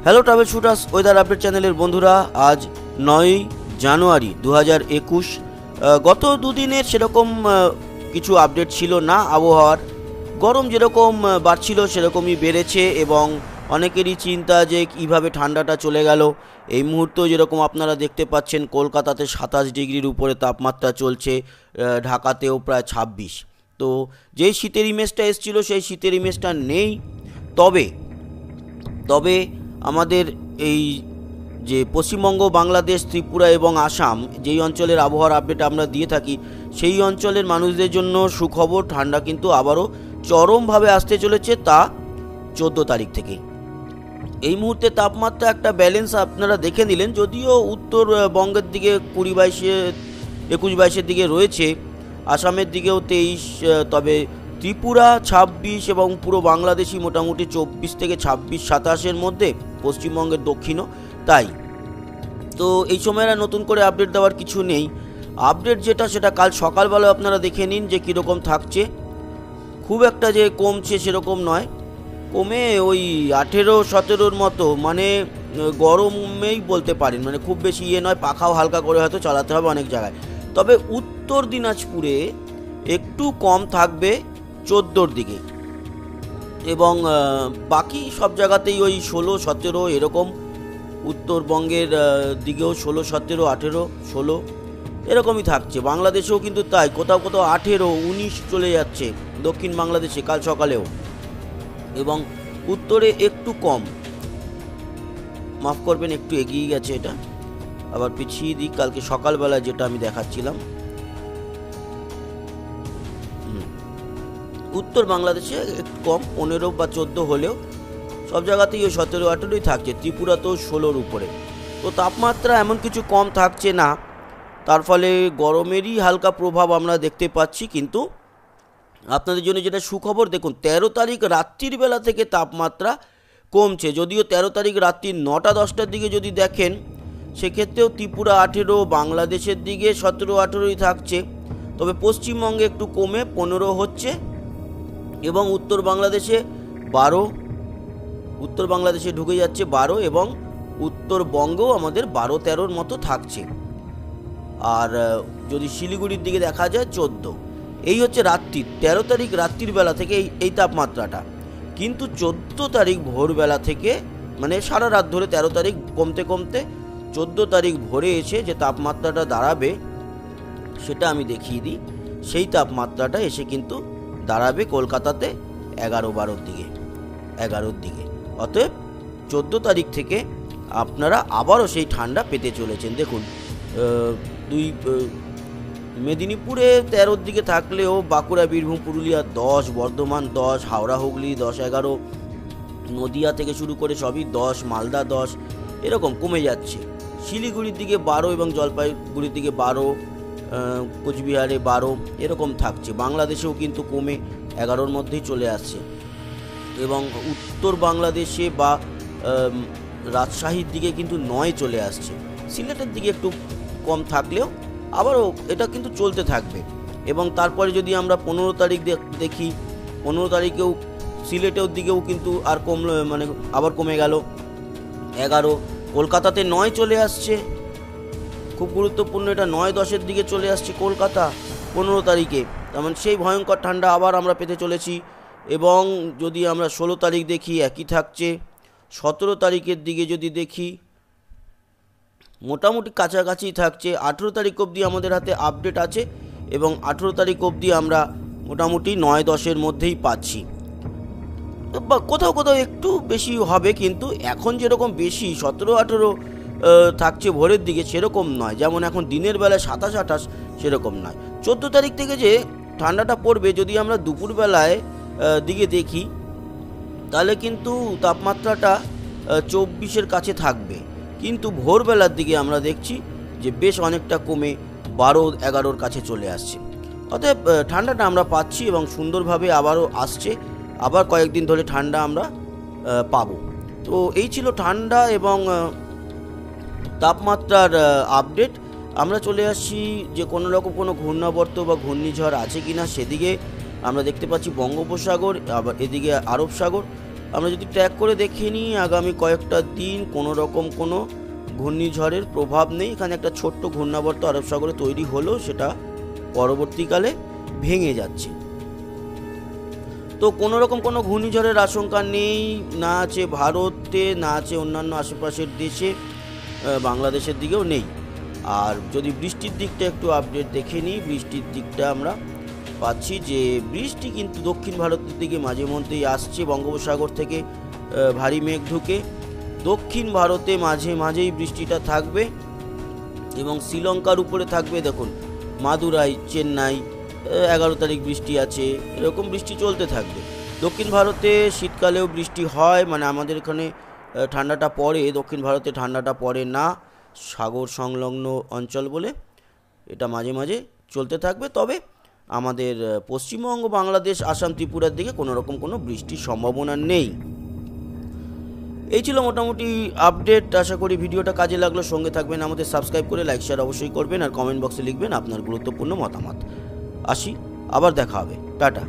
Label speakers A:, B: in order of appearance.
A: Hello travel shooters weather update চ্যানেলের বন্ধুরা, আজ 9ই জানুয়ারি 2021। গত দুদিনের সেরকম কিছু আপডেট ছিল না আবহাওয়ার। গরম যেরকম বাড়ছিল সেরকমই বেড়েছে এবং অনেকেরই চিন্তা যে কীভাবে ঠান্ডাটা চলে গেল। এই মুহূর্তেও যেরকম আপনারা দেখতে পাচ্ছেন কলকাতাতে 27 ডিগ্রির উপরে তাপমাত্রা চলছে, ঢাকাতেও প্রায় 26। তো যেই শীতের ইমেজটা এসেছিল সেই শীতের ইমেজটা নেই। তবে তবে আমাদের এই যে পশ্চিমবঙ্গ, বাংলাদেশ, ত্রিপুরা এবং আসাম, যেই অঞ্চলের আবহাওয়ার আপডেট আমরা দিয়ে থাকি, সেই অঞ্চলের মানুষদের জন্য সুখবর, ঠান্ডা কিন্তু আবারও চরমভাবে আসতে চলেছে, তা 14 তারিখ থেকে। এই মুহূর্তে তাপমাত্রা একটা ব্যালেন্স আপনারা দেখে নিলেন, যদিও উত্তরবঙ্গের দিকে 21-22-এর দিকে রয়েছে, আসামের দিকেও 23, তবে ত্রিপুরা 26 এবং পুরো বাংলাদেশই মোটামুটি 24 থেকে 26-27-এর মধ্যে, পশ্চিমবঙ্গের দক্ষিণও তাই। তো এই সময় নতুন করে আপডেট দেওয়ার কিছু নেই। আপডেট যেটা সেটা কাল সকালবেলা আপনারা দেখে নিন যে কীরকম থাকছে। খুব একটা যে কমছে সেরকম নয়, কমে ওই 18-17-র মতো, মানে গরমেই বলতে পারেন, মানে খুব বেশি নয়, পাখাও হালকা করে হয়তো চালাতে হবে অনেক জায়গায়। তবে উত্তর দিনাজপুরে একটু কম থাকবে 14-র দিকে, এবং বাকি সব জায়গাতেই ওই 16-17 এরকম। উত্তরবঙ্গের দিকেও 16-17, 18-16 এরকমই থাকছে। বাংলাদেশেও কিন্তু তাই, কোথাও কোথাও 18-19 চলে যাচ্ছে দক্ষিণ বাংলাদেশে কাল সকালেও, এবং উত্তরে একটু কম। মাফ করবেন, একটু এগিয়ে গেছে, এটা আবার পিছিয়ে দিই কালকে সকালবেলা যেটা আমি দেখাচ্ছিলাম। উত্তর বাংলাদেশে একটু কম, 15 বা 14 হলেও সব জায়গাতেই ওই 17-18ই থাকছে, ত্রিপুরাতেও 16-র উপরে। তো তাপমাত্রা এমন কিছু কম থাকছে না, তার ফলে গরমেরই হালকা প্রভাব আমরা দেখতে পাচ্ছি। কিন্তু আপনাদের জন্য যেটা সুখবর, দেখুন 13 তারিখ রাত্রির বেলা থেকে তাপমাত্রা কমছে। যদিও 13 তারিখ রাত্রি 9টা-10টার দিকে যদি দেখেন, সেক্ষেত্রেও ত্রিপুরা 18, বাংলাদেশের দিকে 17-18ই থাকছে। তবে পশ্চিমবঙ্গে একটু কমে 15 হচ্ছে, এবং উত্তর বাংলাদেশে 12, উত্তর বাংলাদেশে ঢুকে যাচ্ছে 12, এবং উত্তরবঙ্গেও আমাদের 12-13-র মতো থাকছে। আর যদি শিলিগুড়ির দিকে দেখা যায় 14। এই হচ্ছে রাত্রির 13 তারিখ রাত্রির বেলা থেকে এই তাপমাত্রাটা। কিন্তু 14 তারিখ ভোরবেলা থেকে, মানে সারা রাত ধরে 13 তারিখ কমতে কমতে 14 তারিখ ভোরে এসে যে তাপমাত্রাটা দাঁড়াবে সেটা আমি দেখিয়ে দিই। সেই তাপমাত্রাটা এসে কিন্তু দাঁড়াবে কলকাতাতে 11-12-র দিকে, 11-র দিকে। অতএব 14 তারিখ থেকে আপনারা আবারও সেই ঠান্ডা পেতে চলেছেন। দেখুন, মেদিনীপুরে 13-র দিকে থাকলেও বাঁকুড়া, বীরভূম, পুরুলিয়া 10, বর্ধমান 10, হাওড়া হুগলি 10-11, নদিয়া থেকে শুরু করে সবই 10, মালদা 10, এরকম কমে যাচ্ছে। শিলিগুড়ির দিকে 12 এবং জলপাইগুড়ির দিকে 12, কোচবিহারে 12 এরকম থাকছে। বাংলাদেশেও কিন্তু কমে 11-র মধ্যেই চলে আসছে, এবং উত্তর বাংলাদেশে বা রাজশাহীর দিকে কিন্তু 9 চলে আসছে। সিলেটের দিকে একটু কম থাকলেও আবারও এটা কিন্তু চলতে থাকবে। এবং তারপরে যদি আমরা 15 তারিখ দেখি, 15 তারিখেও সিলেটের দিকেও কিন্তু আর কমলো, মানে আবার কমে গেল 11। কলকাতাতে 9 চলে আসছে, খুব গুরুত্বপূর্ণ, এটা 9-10-এর দিকে চলে আসছে কলকাতা 15 তারিখে। তেমন সেই ভয়ঙ্কর ঠান্ডা আবার আমরা পেতে চলেছি। এবং যদি আমরা 16 তারিখ দেখি, একই থাকছে। 17 তারিখের দিকে যদি দেখি, মোটামুটি কাছাকাছি থাকছে। 18 তারিখ অবধি আমাদের হাতে আপডেট আছে, এবং 18 তারিখ অবধি আমরা মোটামুটি 9-10-এর মধ্যেই পাচ্ছি, বা কোথাও কোথাও একটু বেশি হবে। কিন্তু এখন যেরকম বেশি 17-18 থাকছে ভোরের দিকে, সেরকম নয়। যেমন এখন দিনের বেলায় 27-28 সেরকম নয়। 14 তারিখ থেকে যে ঠান্ডাটা পড়বে, যদি আমরা দুপুরবেলায় দিকে দেখি, তাহলে কিন্তু তাপমাত্রাটা 24-এর কাছে থাকবে। কিন্তু ভোরবেলার দিকে আমরা দেখছি যে বেশ অনেকটা কমে 12-11-র কাছে চলে আসছে। অতএব ঠান্ডাটা আমরা পাচ্ছি, এবং সুন্দরভাবে আবারও আসছে। আবার কয়েকদিন ধরে ঠান্ডা আমরা পাবো। তো এই ছিল ঠান্ডা এবং তাপমাত্রার আপডেট। আমরা চলে আসছি যে কোনো রকম কোনো ঘূর্ণাবর্ত বা ঘূর্ণিঝড় আছে কি না সেদিকে। আমরা দেখতে পাচ্ছি বঙ্গোপসাগর, আবার এদিকে আরব সাগর, আমরা যদি ট্র্যাক করে দেখে নিই, আগামী কয়েকটা দিন কোনো রকম কোনো ঘূর্ণিঝড়ের প্রভাব নেই। এখানে একটা ছোট্ট ঘূর্ণাবর্ত আরব সাগরে তৈরি হলো, সেটা পরবর্তীকালে ভেঙে যাচ্ছে। তো কোনো রকম কোনো ঘূর্ণিঝড়ের আশঙ্কা নেই, না আছে ভারতে, না আছে অন্যান্য আশেপাশের দেশে, বাংলাদেশের দিকেও নেই। আর যদি বৃষ্টির দিকটা একটু আপডেট দেখে নিই, বৃষ্টির দিকটা আমরা পাচ্ছি যে বৃষ্টি কিন্তু দক্ষিণ ভারতের দিকে মাঝে মধ্যেই আসছে। বঙ্গোপসাগর থেকে ভারী মেঘ ঢুকে দক্ষিণ ভারতে মাঝে মাঝেই বৃষ্টিটা থাকবে এবং শ্রীলঙ্কার উপরে থাকবে। দেখুন মাদুরাই, চেন্নাই 11 তারিখ বৃষ্টি আছে, এরকম বৃষ্টি চলতে থাকবে। দক্ষিণ ভারতে শীতকালেও বৃষ্টি হয়, মানে আমাদের এখানে ঠান্ডাটা পড়ে, দক্ষিণ ভারতে ঠান্ডাটা পড়ে না, সাগর সংলগ্ন অঞ্চল বলে এটা মাঝে মাঝে চলতে থাকবে। তবে আমাদের পশ্চিমবঙ্গ, বাংলাদেশ, আসাম, ত্রিপুরার দিকে কোনো রকম কোনো বৃষ্টির সম্ভাবনা নেই। এই ছিল মোটামুটি আপডেট। আশা করি ভিডিওটা কাজে লাগলো। সঙ্গে থাকবেন, আমাদের সাবস্ক্রাইব করে লাইক শেয়ার অবশ্যই করবেন, আর কমেন্ট বক্সে লিখবেন আপনার গুরুত্বপূর্ণ মতামত। আসি, আবার দেখা হবে, টাটা।